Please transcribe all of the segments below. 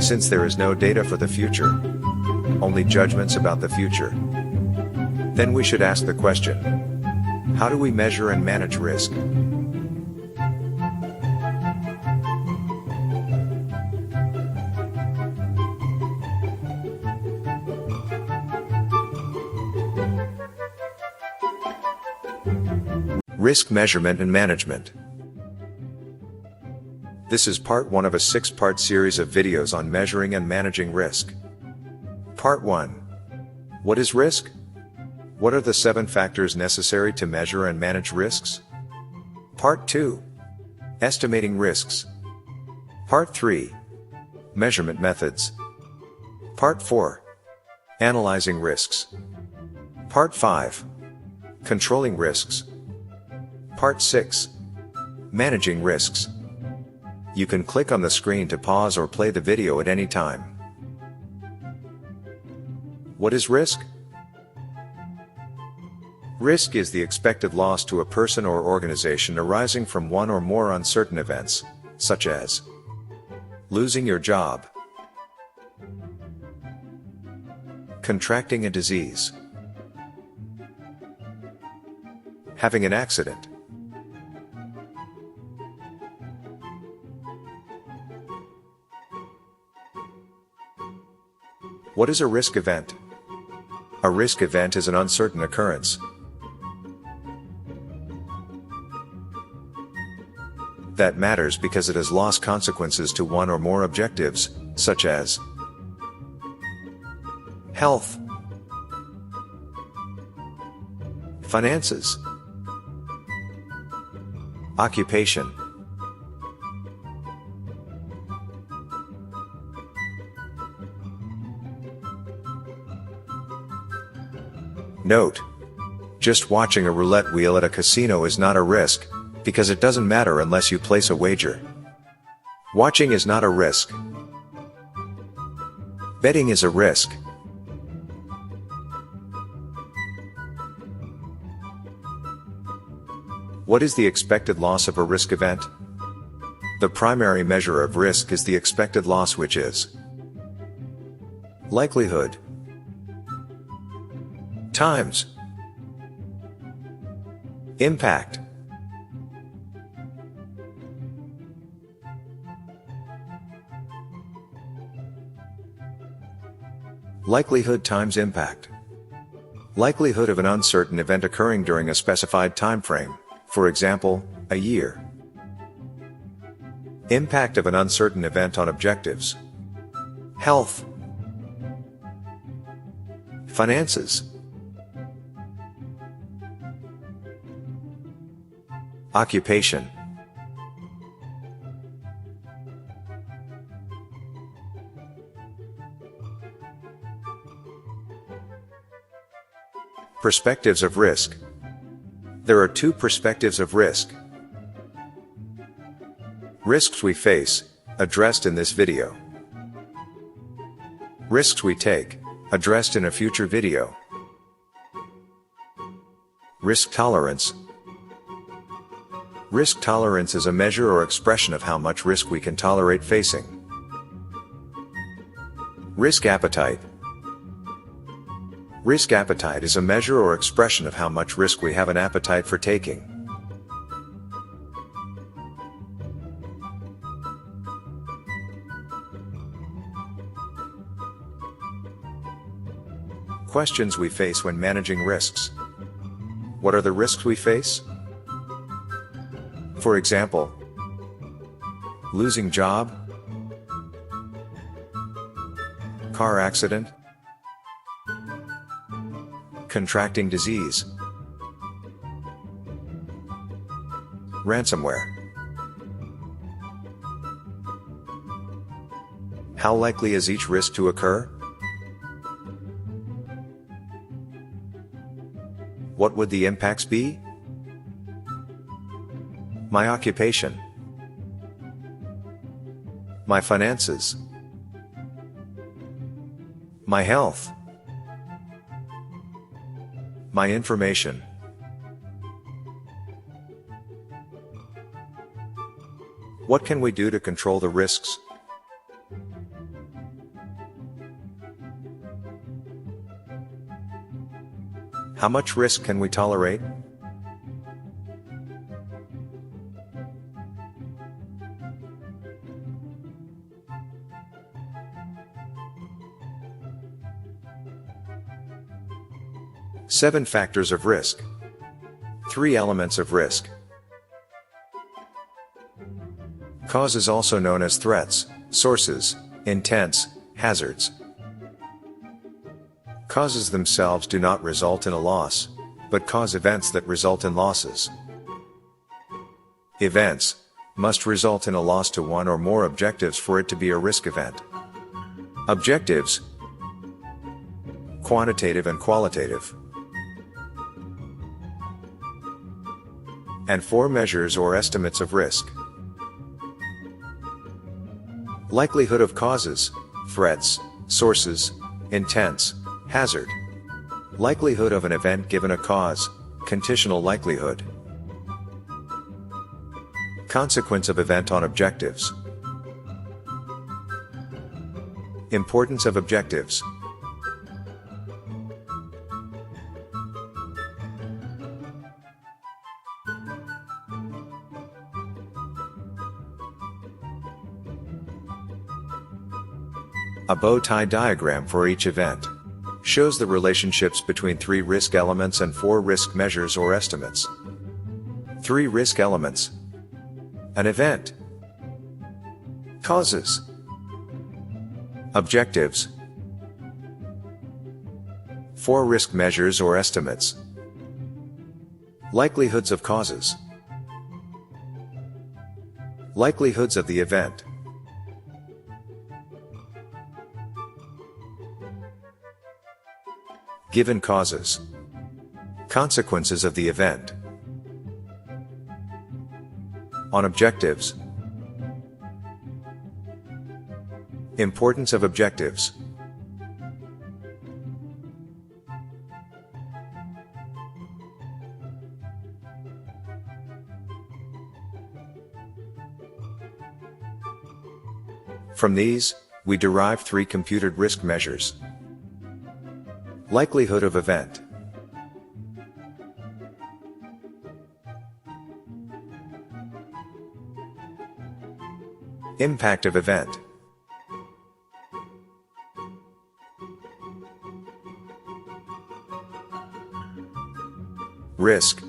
Since there is no data for the future, only judgments about the future, then we should ask the question, how do we measure and manage risk? Risk measurement and management. This is part 1 of a 6-part series of videos on measuring and managing risk. Part 1. What is risk? What are the 7 factors necessary to measure and manage risks? Part 2. Estimating risks. Part 3. Measurement methods. Part 4. Analyzing risks. Part 5. Controlling risks. Part 6. Managing risks. You can click on the screen to pause or play the video at any time. What is risk? Risk is the expected loss to a person or organization arising from one or more uncertain events, such as losing your job, contracting a disease, having an accident, What is a risk event? A risk event is an uncertain occurrence that matters because it has lost consequences to one or more objectives, such as health, finances, occupation, Note: just watching a roulette wheel at a casino is not a risk, because it doesn't matter unless you place a wager. Watching is not a risk. Betting is a risk. What is the expected loss of a risk event? The primary measure of risk is the expected loss, which is likelihood times impact. Likelihood times impact. Likelihood of an uncertain event occurring during a specified time frame, for example, a year. Impact of an uncertain event on objectives. Health, finances, occupation, perspectives of risk. There are 2 perspectives of risk. Risks we face, addressed in this video. Risks we take, addressed in a future video. Risk tolerance. Risk tolerance is a measure or expression of how much risk we can tolerate facing. Risk appetite. Risk appetite is a measure or expression of how much risk we have an appetite for taking. Questions we face when managing risks. What are the risks we face? For example, losing job, car accident, contracting disease, ransomware. How likely is each risk to occur? What would the impacts be? My occupation, my finances, my health, my information. What can we do to control the risks? How much risk can we tolerate? Seven factors of risk. 3 elements of risk. Causes, also known as threats, sources, intents, hazards. Causes themselves do not result in a loss, but cause events that result in losses. Events must result in a loss to one or more objectives for it to be a risk event. Objectives: quantitative and qualitative. And 4 measures or estimates of risk. Likelihood of causes, threats, sources, intents, hazard. Likelihood of an event given a cause, conditional likelihood. Consequence of event on objectives. Importance of objectives. A bow tie diagram for each event shows the relationships between 3 risk elements and 4 risk measures or estimates. 3 risk elements: an event, causes, objectives. 4 risk measures or estimates: likelihoods of causes, likelihoods of the event, given causes, consequences of the event. On objectives. Importance of objectives. From these, we derive 3 computed risk measures. Likelihood of event. Impact of event. Risk.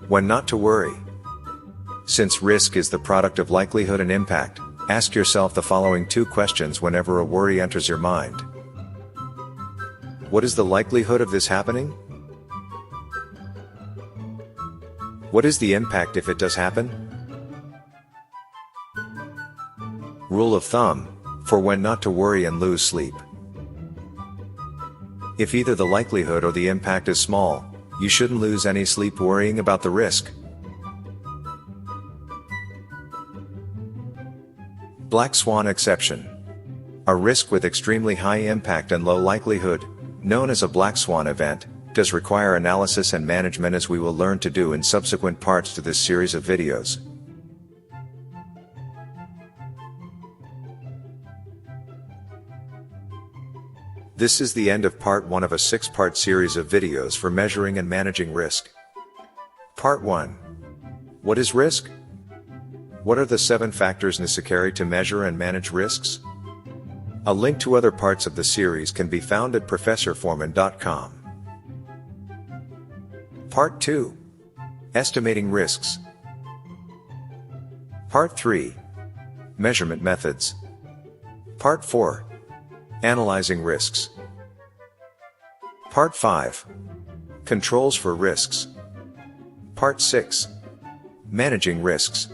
When not to worry. Since risk is the product of likelihood and impact, ask yourself the following 2 questions whenever a worry enters your mind. What is the likelihood of this happening? What is the impact if it does happen? Rule of thumb, for when not to worry and lose sleep. If either the likelihood or the impact is small, you shouldn't lose any sleep worrying about the risk. Black swan exception. A risk with extremely high impact and low likelihood, known as a black swan event, does require analysis and management, as we will learn to do in subsequent parts to this series of videos. This is the end of part 1 of a 6-part series of videos for measuring and managing risk. Part 1. What is risk? What are the 7 factors necessary to measure and manage risks? A link to other parts of the series can be found at professorforeman.com. Part 2. Estimating risks. Part 3. Measurement methods. Part 4. Analyzing risks. Part 5. Controls for risks. Part 6. Managing risks.